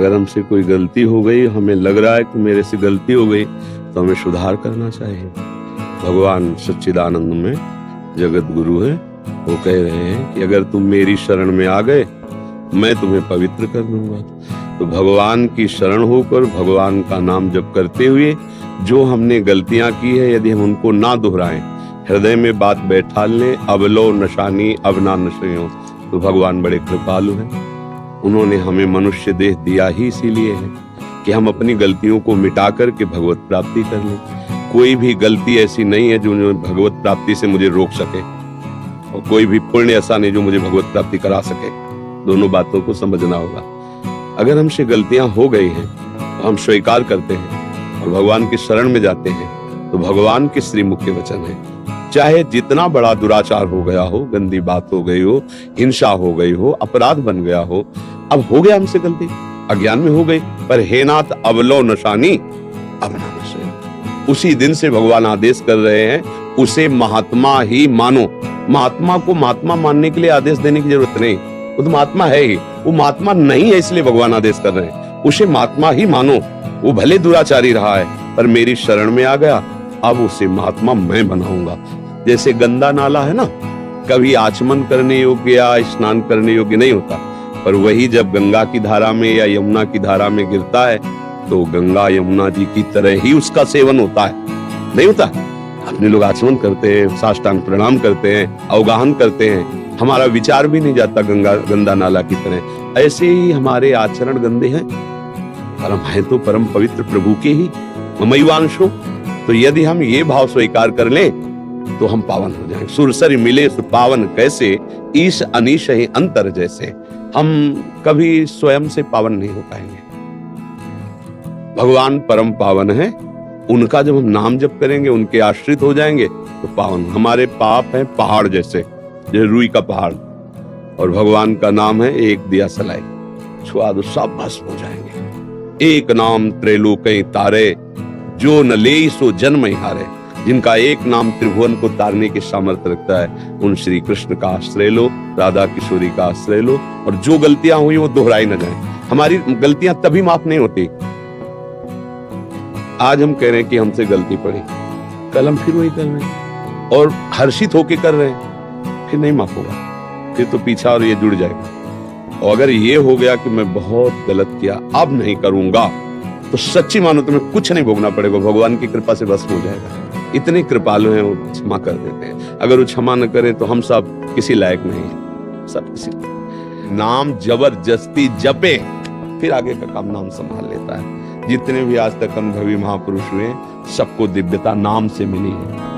अगर हमसे कोई गलती हो गई, हमें लग रहा है कि मेरे से गलती हो गई, तो हमें सुधार करना चाहिए। भगवान सच्चिदानंद में जगत गुरु है, वो कह रहे हैं कि अगर तुम मेरी शरण में आ गए, मैं तुम्हें पवित्र कर दूंगा। तो भगवान की शरण होकर भगवान का नाम जप करते हुए जो हमने गलतियां की है, यदि हम उनको ना दोहराएं, हृदय में बात बैठा लें, अब लो नशानी अब ना नशें, तो भगवान बड़े कृपालु हैं। उन्होंने हमें मनुष्य देह दिया ही इसीलिए है कि हम अपनी गलतियों को मिटा करके भगवत प्राप्ति कर लें। कोई भी गलती ऐसी नहीं है जो भगवत प्राप्ति से मुझे रोक सके, और कोई भी पुण्य ऐसा नहीं जो मुझे भगवत प्राप्ति करा सके। दोनों बातों को समझना होगा। अगर हमसे गलतियां हो गई हैं तो हम स्वीकार करते हैं और भगवान की शरण में जाते हैं, तो भगवान के श्रीमुख के वचन है, चाहे जितना बड़ा दुराचार हो गया हो, गंदी बात हो गई हो, हिंसा हो गई हो, अपराध बन गया हो, अब हो गया हमसे गलती, अज्ञान में हो गई, पर हे नाथ अब लो नशानी अब ना नशे। उसी दिन से भगवान आदेश कर रहे हैं, उसे महात्मा ही मानो। महात्मा को महात्मा मानने के लिए आदेश देने की जरूरत नहीं, वो तो महात्मा है ही। वो महात्मा नहीं है इसलिए भगवान आदेश कर रहे हैं, उसे महात्मा ही मानो। वो भले दुराचारी रहा है पर मेरी शरण में आ गया, अब उसे महात्मा मैं बनाऊंगा। जैसे गंदा नाला है ना, कभी आचमन करने योग्य या स्नान करने योग्य नहीं होता, पर वही जब गंगा की धारा में या यमुना की धारा में गिरता है तो गंगा यमुना जी की तरह ही उसका सेवन होता है, नहीं होता? अपने लोग आचमन करते हैं, साष्टांग प्रणाम करते हैं, अवगाहन करते हैं, हमारा विचार भी नहीं जाता गंदा नाला की तरह। ऐसे ही हमारे आचरण गंदे हैं, पर हम हैं तो परम पवित्र प्रभु के ही ममैवांशो। तो यदि हम ये भाव स्वीकार कर लें तो हम पावन हो जाएंगे। सुरसरी मिले सु पावन कैसे, ईश अनीश ही अंतर जैसे। हम कभी स्वयं से पावन नहीं हो पाएंगे, भगवान परम पावन है। उनका जब हम नाम जप करेंगे, उनके आश्रित हो जाएंगे तो पावन। हमारे पाप हैं पहाड़ जैसे, जैसे रुई का पहाड़, और भगवान का नाम है एक दिया सलाई, छुआ दो सब भस्म हो जाएंगे। एक नाम त्रैलोक्य तारे, जो न ले सो जन्म ही हारे। जिनका एक नाम त्रिभुवन को तारने की सामर्थ्य रखता है, उन श्री कृष्ण का आश्रय लो, राधा किशोरी का आश्रय लो, और जो गलतियां हुई वो दोहराई न जाए। हमारी गलतियां तभी माफ नहीं होती। आज हम कह रहे हैं कि हमसे गलती पड़ी, कल हम फिर वही कर रहे हैं और हर्षित होके कर रहे हैं, फिर नहीं माफ होगा, फिर तो पीछा और ये जुड़ जाएगा। और अगर ये हो गया कि मैं बहुत गलत किया, अब नहीं करूंगा, तो सच्ची मानो तुम्हें कुछ नहीं भोगना पड़ेगा, भगवान की कृपा से बस हो जाएगा। इतने कृपालु हैं, वो क्षमा कर देते हैं। अगर वो क्षमा न करें तो हम सब किसी लायक नहीं है, सब किसी नाम जबरदस्ती जपे, फिर आगे का काम नाम संभाल लेता है। जितने भी आज तक अनुभवी महापुरुष हुए, सबको दिव्यता नाम से मिली है।